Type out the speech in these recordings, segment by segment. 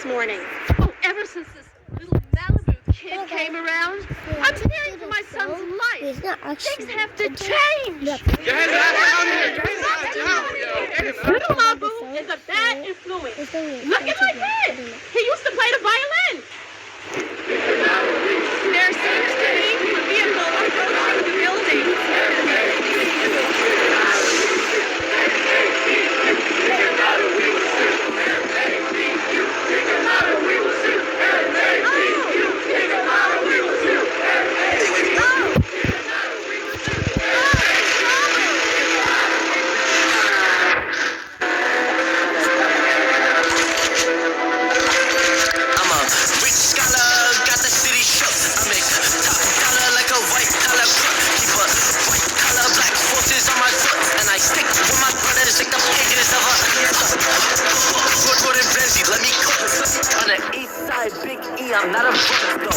this morning. Oh, ever since this little Malibu kid came around, I'm fearing for my son's life. Things have to change. Little Malibu is a bad influence. Look at my kid. He used to play the violin. There seems to be a vehicle approaching the building. I'm not a rookie though.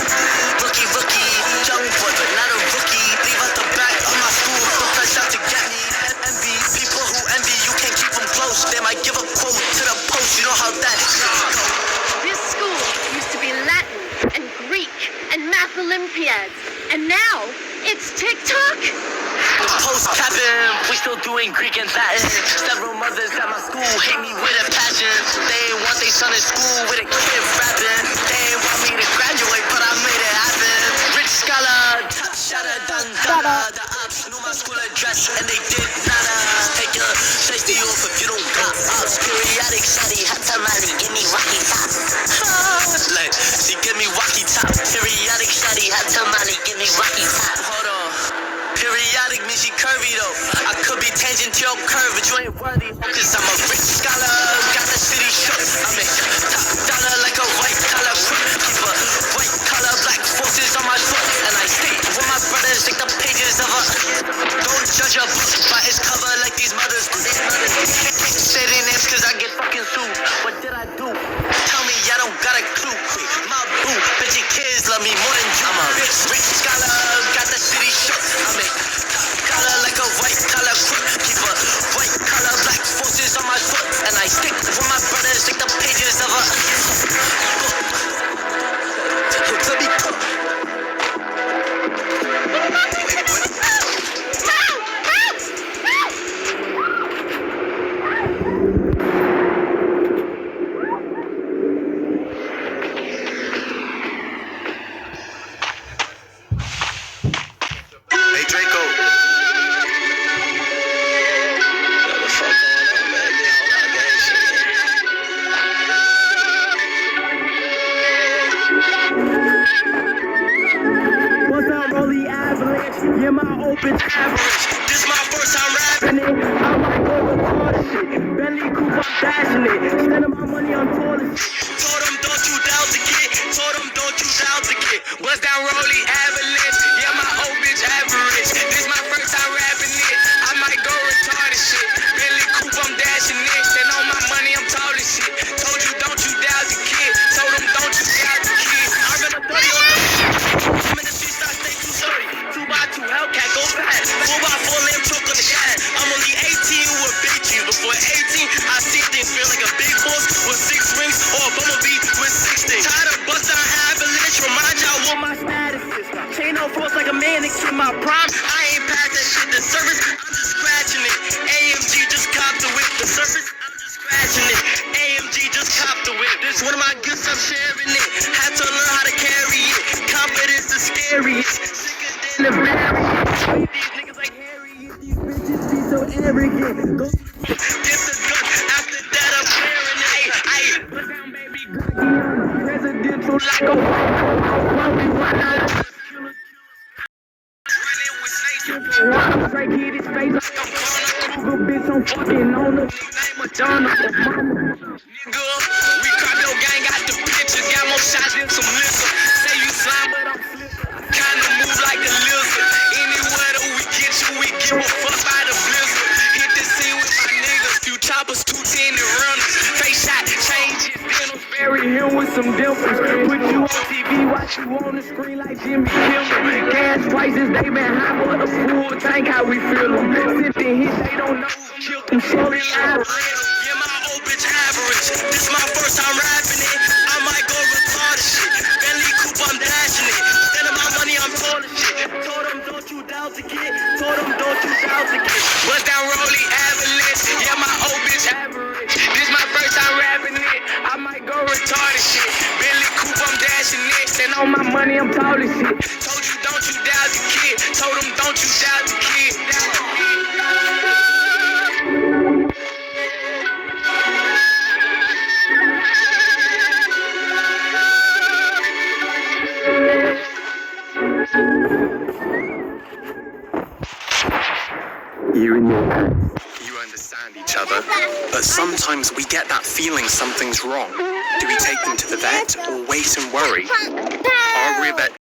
Rookie, young boy, but not a rookie. Leave out the back of my school, don't touch out to get me. Envy, people who envy, you can't keep them close. They might give a quote to the post, you know how that goes. This school used to be Latin and Greek and math Olympiads, and now it's TikTok. Post cabin, we still doing Greek and Latin. Several mothers at my school hate me with a passion. They ain't want their son in school with a kid rapping. They ain't want me to graduate, but I made it happen. Rich scholar, top shotter, done. The ops knew my school address and they did nada. Take your safety off if you don't got ops. Periodic shawty, hot tamale, give me rocky top. Like, she give me rocky top. Periodic shawty, hot tamale, give me rocky top. Hold on. Periodic means she curvy though. I could be tangent to your curve, but you ain't worthy. Cause I'm a rich scholar, got the city shook. I make top dollar like a white collar crook. Keep a white collar, black forces on my foot. And I stick with my brothers, take the pages of a. Don't judge a book by its cover like these mothers. Say their names cause I get fucking sued. What did I do? Tell me I don't got a clue. My boo, bitch, your kids love me more than you. I'm a rich scholar, got the city shook. I make collar like a white collar crook. Keep a white collar, black forces on my foot. And I stick with my brothers, take the pages of a book. Let me cook. Yeah, my open average. This my first time rapping it. I might go with all this shit. Bentley coupe, I'm dashing it. Spending my money on toilet shit. Told them don't you doubt the kid. Told them don't you doubt the kid. Bust down Rolly Avalanche. Yeah, my old bitch average. This my first time rapping it. I might go retarded shit. Bentley coupe, I'm dashing it. Spend all my money, I'm tall as shit. Told you don't you doubt the kid. Told them don't you doubt the kid. I'm in a 30 on the I'm in the streets, I stay 230. 2x2 Hellcat, go fast. 4x4 lamb truck on the gas. I'm only 18 with big G. Before 18, I see things feel like a big boss with 6 rings or a bumblebee with 16. Tired of bust down avalanche, remind y'all what my status is. Chain on force like a mannequin, my prime. I ain't past that shit. The service, I'm just scratching it. AMG just copped the whip. The service, I'm just scratching it. AMG just copped the whip. This one of my gifts, I'm sharing it. Had to learn how to carry it. Confidence is scariest. Sicker than the Barry. These niggas like Harry. These bitches be so arrogant. Go get the gun. After that, I'm wearing it. Ayy, put down, baby. Presidential like a Straight hit his face like I'm gonna Google bitch, I'm fucking on the name Madonna. Nigga, we crop your gang, got the pictures, got more shots than some liquor. Say you slime, but I'm flippin'. Kinda move like a lizard. Anywhere that we get you, we give a fuck by the blizzard. Hit the scene with my niggas, few choppers, 210 and runners. Face shot, change it, then bury him with some dimples. Put you on TV, watch you on the screen like Jimmy Kimmel. Gas prices, they been high, but the full tank, how we feel them. Sifting hits, they don't know who killed them. Sorry, yeah, my old bitch average. This my first time rapping it. I'm on my money, I'm tall as shit. Told you don't you doubt the kid. Told him don't you doubt the kid. You and your pants. You understand each other, but sometimes we get that feeling something's wrong. Do we take them to the vet or wait and worry? Are we a vet?